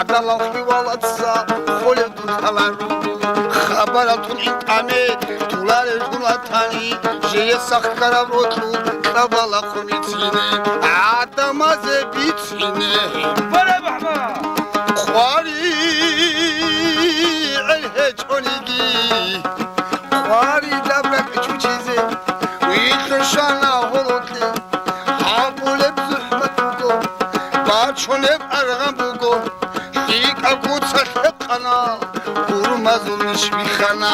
عدل حوالات سا خلد تلار خبرات الإنتامي تولار جولاتاني جي سخكر بروتو كبالا خميتيني عدم زبيتيني بلا بحما خواري الهجونيجي خواري دبرك شو چيزي ويترشانا هولوتلي حابولي بزحمتو باچوني بأرغم بوغو أنا ورمزون نشبيخنا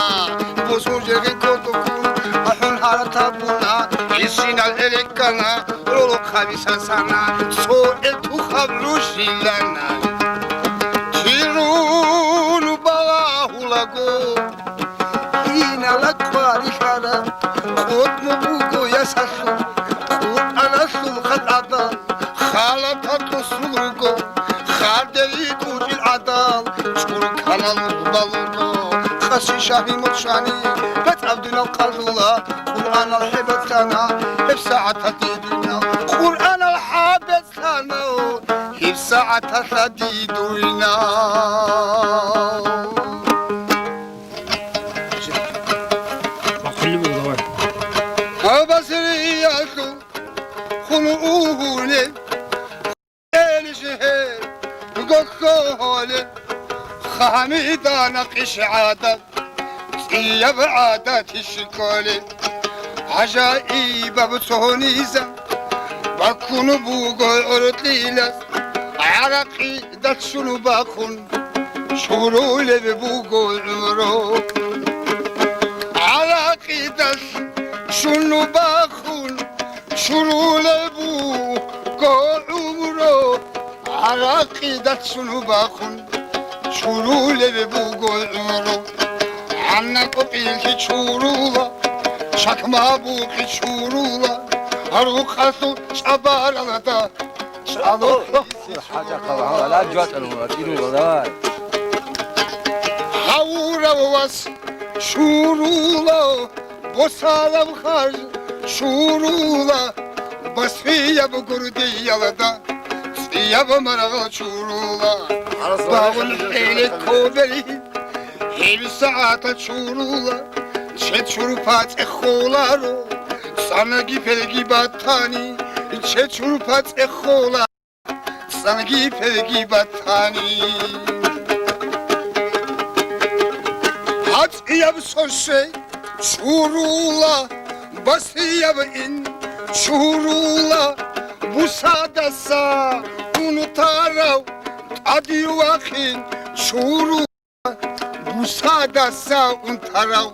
بوسو جرغي كوتوكون أحن هارتابونا إسينا الإليكنا رولو خبيسا سانا سوئتو خبروشي لنا تيرون بغاه لغو إينا لكواري خانا قوت مبوغو يساسو قوت أنا سلخت عدال خالتاتو سلوغو خاردلي توجي العدال شكور كانال بالودو خسي شاهي مطشاني بيت عبدنا القلولا قرآن الحبت سانا هف ساعة تديدنا قرآن الحبت سانا هف ساعة تديدنا أبصري ياسو خلقوه لي قولي خامدانا قش عادات سيب عادات الشكولي عجائب بصونيزا بكون بوغو أرطليلس عرقي دات شنو باكون شورولي ببوغو العمرو عرقي دات شنو باكون شورولي بوغو العمرو عراقيدة شنو باخن شرولي ببوغو العمرو عنا قبيلك شرولا شكما بوكي شرولا أروخاسو شبار لدا شالو حاجة قوة لا جوات الوات إلو ودار حورا وواس شرولا بوسالا بخارج شرولا بس فيا بقردي لدا يابا مرغل شورولا باول حيلك كوبري حيل ساعات شورولا شد شروفات اخولارو سانگی فلگی باتانی شد شروفات اخولا سانگی فلگي باتاني هات يا بسوشي شورولا بس يا بين شورولا بوسادسا unutarav adi vakhin şuru busadasa untarav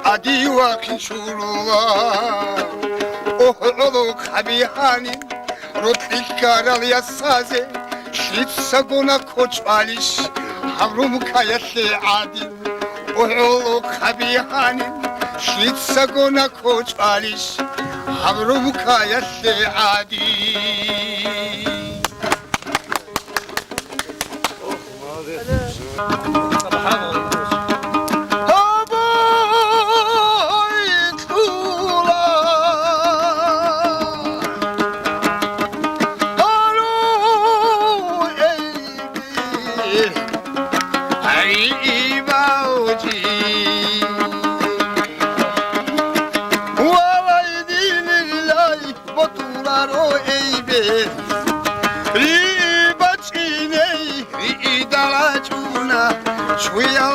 adi vakhin şurula oh olo kabihanin rotlik karal yasaze şit sagona koçaliş havrum kayasli adin oh olo kabihanin şit sagona koçaliş havrum kayasli adin We are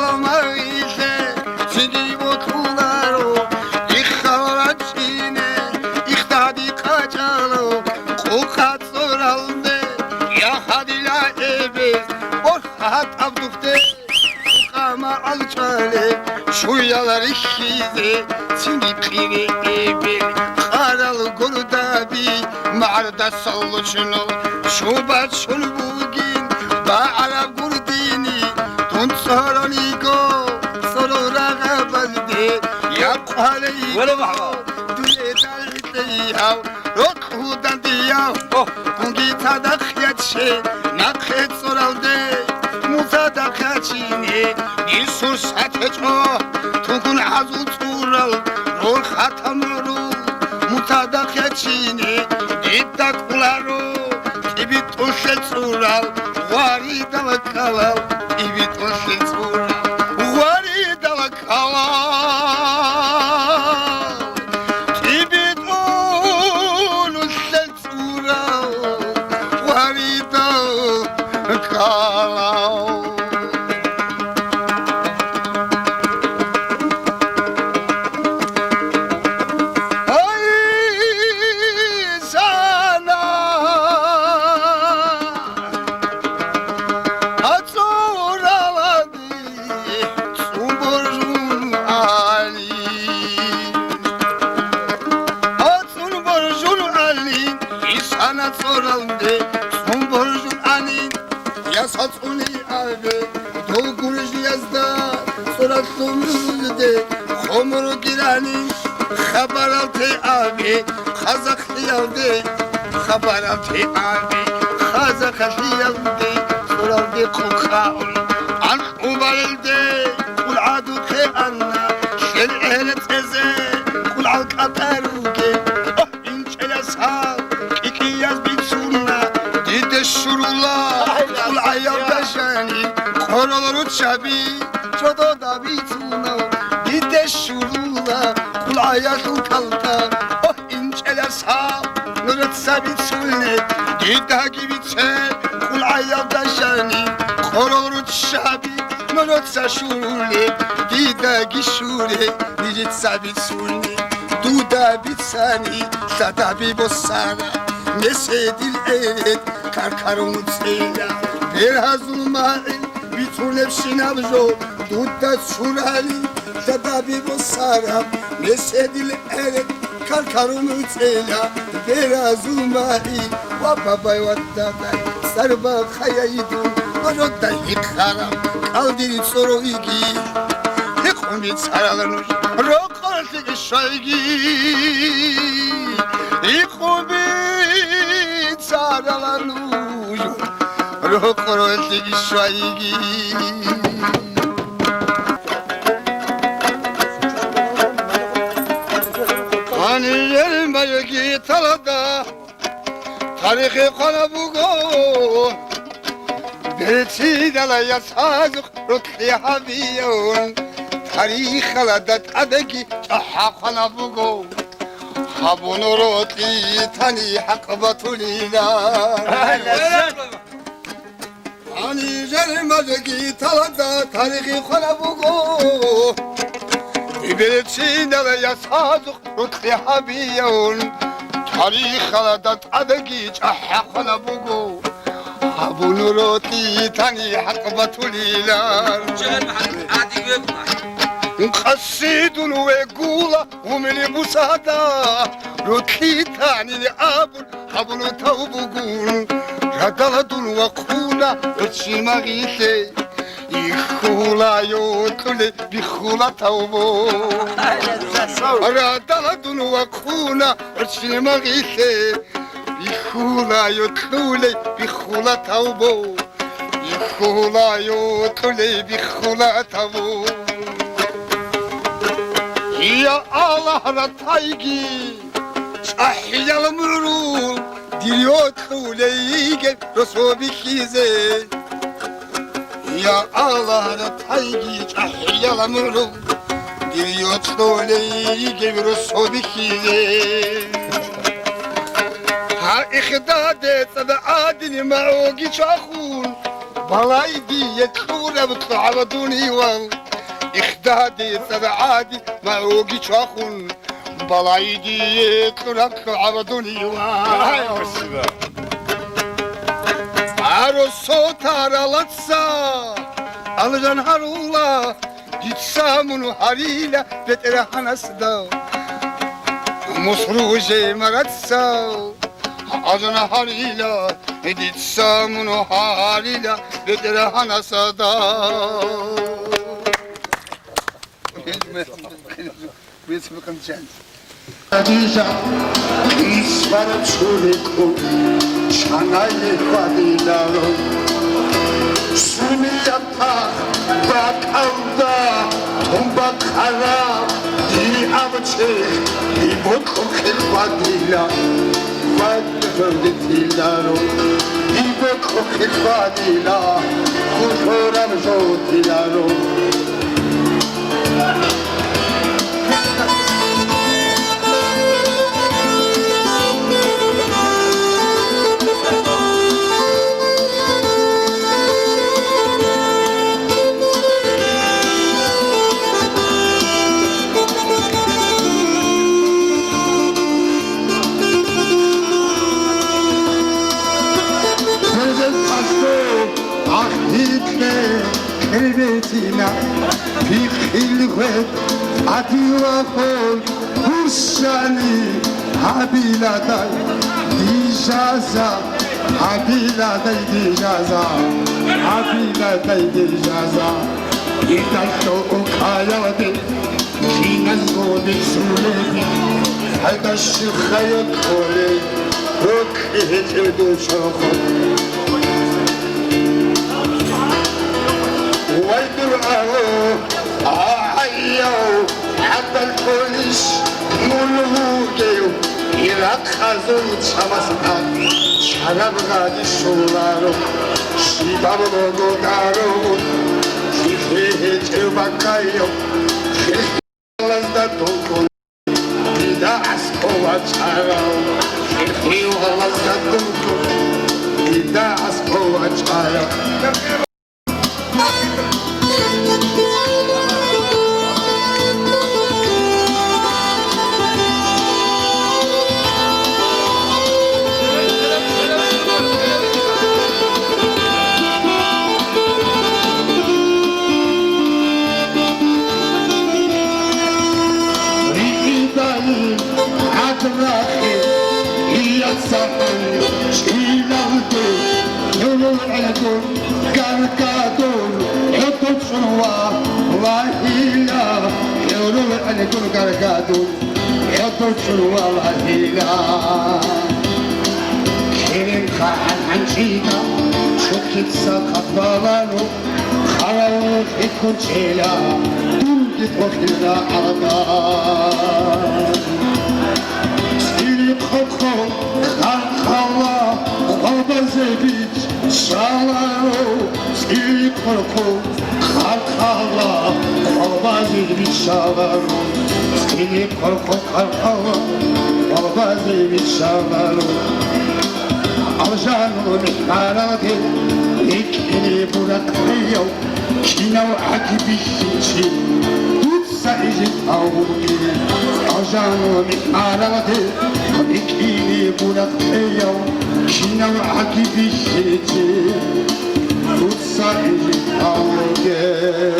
alev şu yalar ikizi sinikleri ebil Karalı kurda bir mağarada sallıçını şu başını bugün bağıra kurdini tun soronigo sorora gabalde ya kuhaleyi düle dalde yav rokhudan diyav kungi tadak yatşe nakhet soralde mutadak yatşine nisur sateço tukun azul tural rol khatamru mutadak yatşine iddak ularo ibit oşe tural wari dalakala ibit oşe tural wari dalakala ibit oşe tural wari dalakala Satsuni abi dolgurucu yazda sorattığımızda homuru giranin haber altı abi kazak yaldı haber altı abi kazak yaldı soraldı kokaun an ubalde kul adu ke anna şel ehle teze kul al kataruke oh inçele sağ iki yaz bir sunna dide şurullah kul ayağda şani koroları çabi çodo da bituna dide şurullah kul ayağın kalta oh inçele sağ nurut sabit sünnet dide gibi çe kul ayağda şani koroları çabi nurut saşurule dide gişure nicit sabit sünnet duda bitsani sadabi bossana mesedil evet karkarımı tseyla Berhazul ma'in bitun hepsi nabzo Dudda surali Zadabi bossara Mesedil evet karkarımı tseyla Berhazul ma'in Vababay vattaday Sarba kayaydu Norodda yıkaram Kaldiri soru igi Hekumi tsaralanır Rokoltiki şaygi Hekumi tsaralanır Rokoltiki şaygi Hani gelmeye git alada Tarihi kana bugo Belti dala yasazık Rutli habiyon Tarih aladat adagi Çaha kana bugo Habunu rutli tani hakbatulila Hani gelmeye git alada Tarihi kana bugo Belti dala yasazık Rutli habiyon Tarih aladat adagi Çaha kana bugo Habunu roti tani hakbatulila Nkasidun ve gula umili busada Roti tani abun habunu tavbugun Radaladun ve kuna öçima gise İhula yotule bihula tavbu Radaladun ve kuna öçima gise İhula yotule bihula tavbu İhula yotule bihula tavbu Ya Allah rataygi Çahiyal mürul Diyotule yige Rosobikize Ya Allah rataygi Çahiyal mürul Diyotule yige Rosobikize Ha ihdade sadadini ma'ogi çahun Balay diye kura but'abaduni wal İhdade sadadini ma'ogi çahun Balay diye kura but'abaduni wal Aro sotar alatsa Algan harullah Gitsam harila vetere hanasda Musruje maratsa Adana harila Gitsam harila vetere hanasda Biz bakacağız. Adija İsvara çuliku Şanayı vadilaro Sumiyata Bakavda Tumbakara Di avçı Di bokukil vadila Vadilaro Di bokukil vadila Kuturam jotilaro Elbetina Fikilvet Adiwafol Hursani Habiladay Dijaza Habiladay Dijaza Habiladay Dijaza Yedasho Ukayade Kinazgode Sulevi Hadashi Khayat Kole Rukhe Dushokhot ويدرعوا عيوا حتى البوليس ملوكيو يرخزوا شمسات شرب غادي شولارو شباب لوغارو فيه تبكايو لازدا دوكو إذا عسكو وجهارو فيه لازدا دوكو إذا عسكو وجهارو Gargadun, Yadochul Walahila, Kirin Khan Anchita, Shukitsa Kabalano, Harao Ikuchela, Dunditokila Ada, Stili Koko, Khankawa, Obazevich, Shalaro, Stili Koko, Khankawa, Obazevich, Shalaro. Stili Koko, Khankawa, Obazevich, Shalaro. Arjano Nikarade, Nikini Burakrio, Kino Akibishi, Tutsa Ijit Audi, Arjano Nikarade, Nikini Burakrio, Kino Akibishi, Tutsa Ijit Audi.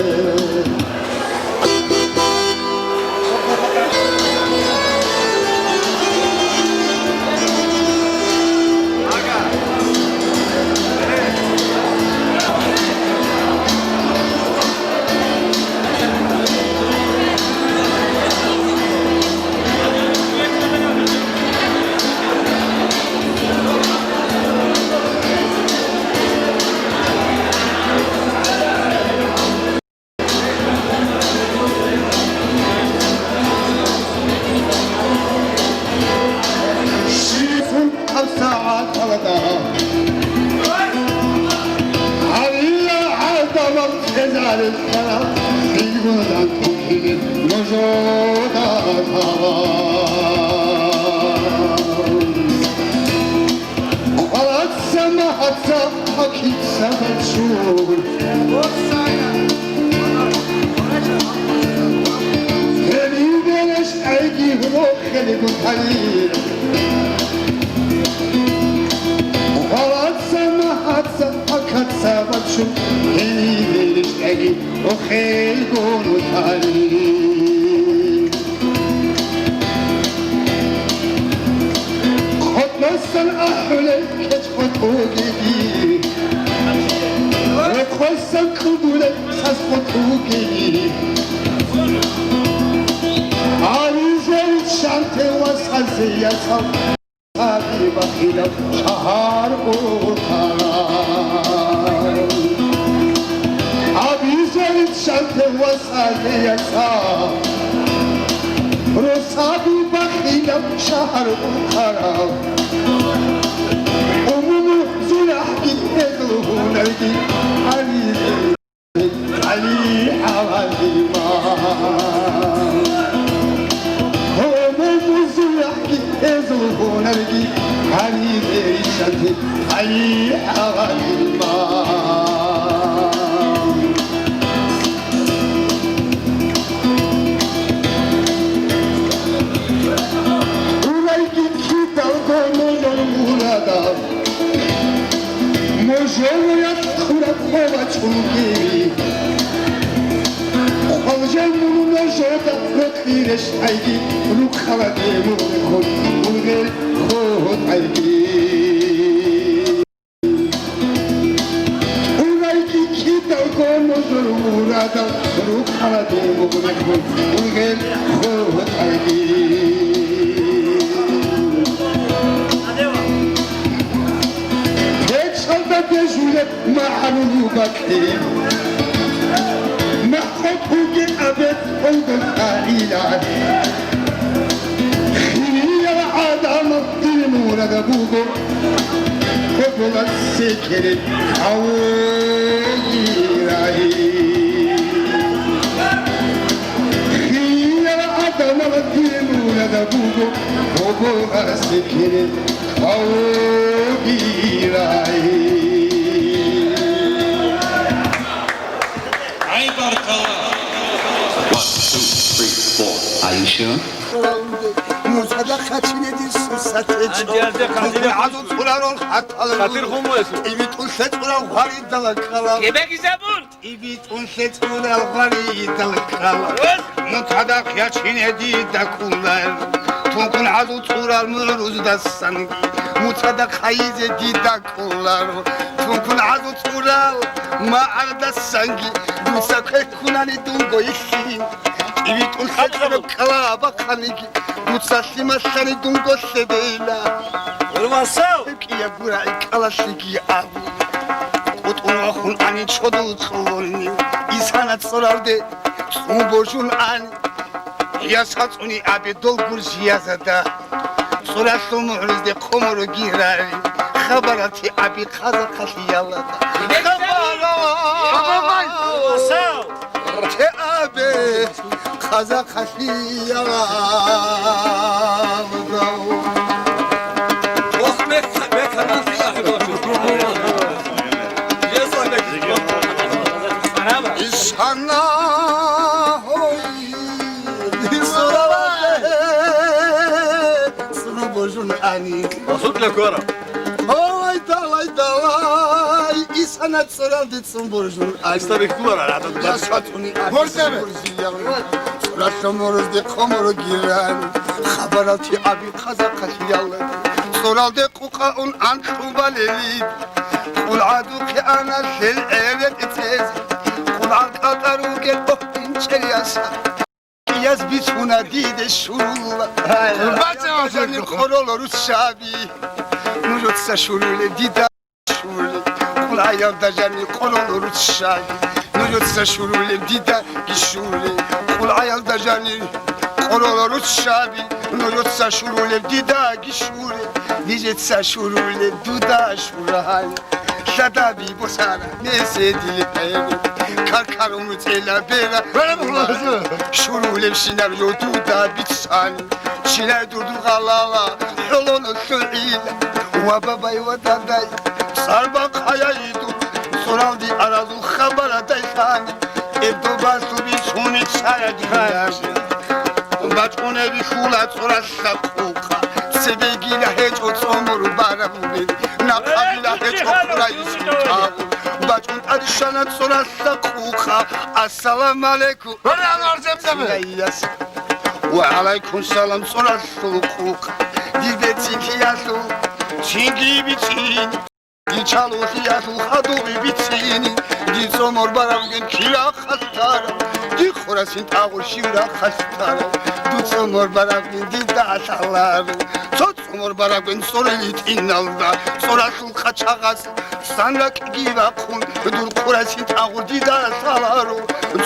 خیل گونو تاری خود نستن احله کچ خودو گیدی خواستن قبوله خز خودو گیدی عریضه شانته و سازه یسا سادی بخیلم شهر بوتارم شانته و سازه یسا رسابی بخیلم شهر بخارم عموم زلحکی ادو نردی علی حوالی ما عموم زلحکی ادو نردی علی شانته علی حوالی ما مجرد خورد خوابت چونگی خواجه مونو نجرد نخیرش ایگی رو خواده مون خود اونگل خود ایگی اونگی کی دلگو مجرد مورد رو خواده مون خود اونگل خود ایگی بجولت معروبتي محبوك أبد فوق القائلات خيري العدم الدينور دبوغو قبل السكر حويراي خيري العدم الدينور دبوغو قبل السكر حويراي Are you sure? موزده خچینه دی سوسته چو عدو تولارون حتالو خاطر خون بایسو ایویت اون ست اونال خواهی دلکالا Yemek izabur. ایویت اون ست اونال خواهی دلکالا موزده خچینه دی دکولر تونکن عدو تولار مروز دستنگی موزده خیزه دی دکولر تونکن عدو تولار ما دستنگی دوسته کنانی دونگویشی ایویت اون ست اونال بخانگی Mutsasli masani dungo sebela Urmasao Kiya burai kalasiki abu Utuna khun ani chodu tsolni İsanat sorardı Sun borjun ani Yasat uni abi dolgur ziyazada Soraslı muhrizde komuru girari Khabarati abi kaza kasiyalada Urmasao Te abi kaza kasiyalada İnsanlar Sunu borjun ani Basut le kora. Oy dalay İsanat soraldı sun borjun ani Asta bekliyor arada. Yasatuni Horzeme Soraslamoruz de komoro giren Habarati abi kaza kasiyaldı Soraldı kukaun an şubaleli Kul adu ki ana sel evet etez Kul akataru gel ohtin çelyasa Yaz bituna dide şurulla Kul bacanı koroloruz şabi Nurutsa şurule dida şurule Kul ayavda canı koroloruz şabi Nurutsa şurule dida gişurule Kul ayavda canı koroloruz şabi Nurutsa şurule dida gişurule Nijetsa şurule duda şurahay Şadabi bosana nese dili peyni Karkar umut ela bela Böyle mi kullanırsın? Şurule şiner yoduda bitsani Şiner durdu galala Yolunu söyle Ve babay ve daday Sarbak hayaydu Soraldi arazu habara daysani Evdo basu bir suni çaya diyar Baç one bir şulat sorasa kuka Sevgiyle hiç o somuru bana bu beni Nakabila hiç o kurayı sultanı Baç on adı Şana sorarsa kuka. Assalamu alaikum. Böyle anlarcam da mı? Yes. Ve aleyküm selam sorarsa kuka. Dilde çinkiyası. Çingi biçin. Di çaluşiyası hadu biçin. Di somor baravgın kira hastara. Di khorasin tağur şivra hastara. Du somor baravgın di daşalar. Çok somor baravgın sorelit innalda. Sorasıl kaçağas. Sanrak giva kun. Dur khorasin tağur di daşalar.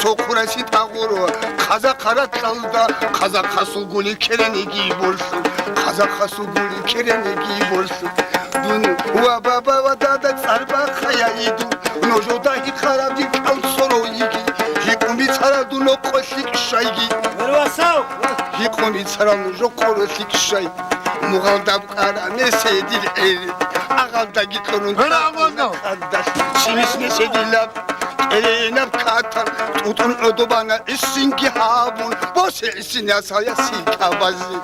Çok khorasin tağur. Kaza karatsalda. Kaza kasul guli kereni gibolsun. Kaza kasul guli kereni gibolsun. Wa baba wa dada sarba khayaidu nojoda hi kharabi kal soro yigi hi komi tsara du no khosik shaygi Vervasav. hi komi tsara no jo khosik shay mugalda kara ne sedil eri agalda gitorun Öyle anladım. kardeş simis ne sedilab elena katan tutun ödü bana isinki habun boş isin ya saya sikabazi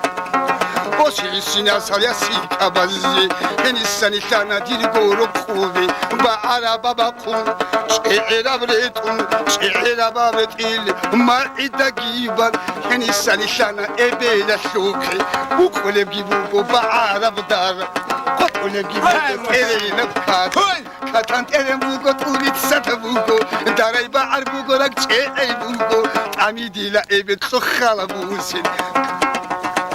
Boşisine salya sikabazi Henisan itana dirgoro kuvi Ba araba bakun Şe'era bretun Şe'era babretil Ma'ida giban Henisan itana ebele şuki Bu koleb gibi bu ba arab dar Koleb gibi tereyne katan Katan terem bugo turit sata bugo Daray ba ar bugo rak çe'ey bugo Amidila ebet sokhala busin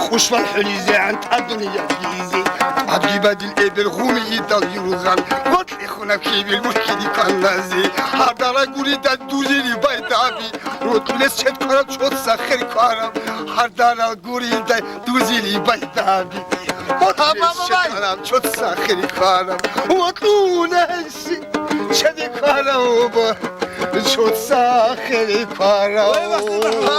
خوش والحليزة عن الدنيا جيزة عبي بدل إبل غومي يدل يرغن وطلي خونا كيبي المشكلة كان نازي هردارا قولي دا دوزيني بايدابي روتوليس شد كارم شد سخر كارم هردارا قولي دا دوزيني بايدابي روتوليس شد كارم شد سخر كارم وطوليس شد كارم شد سخر كارم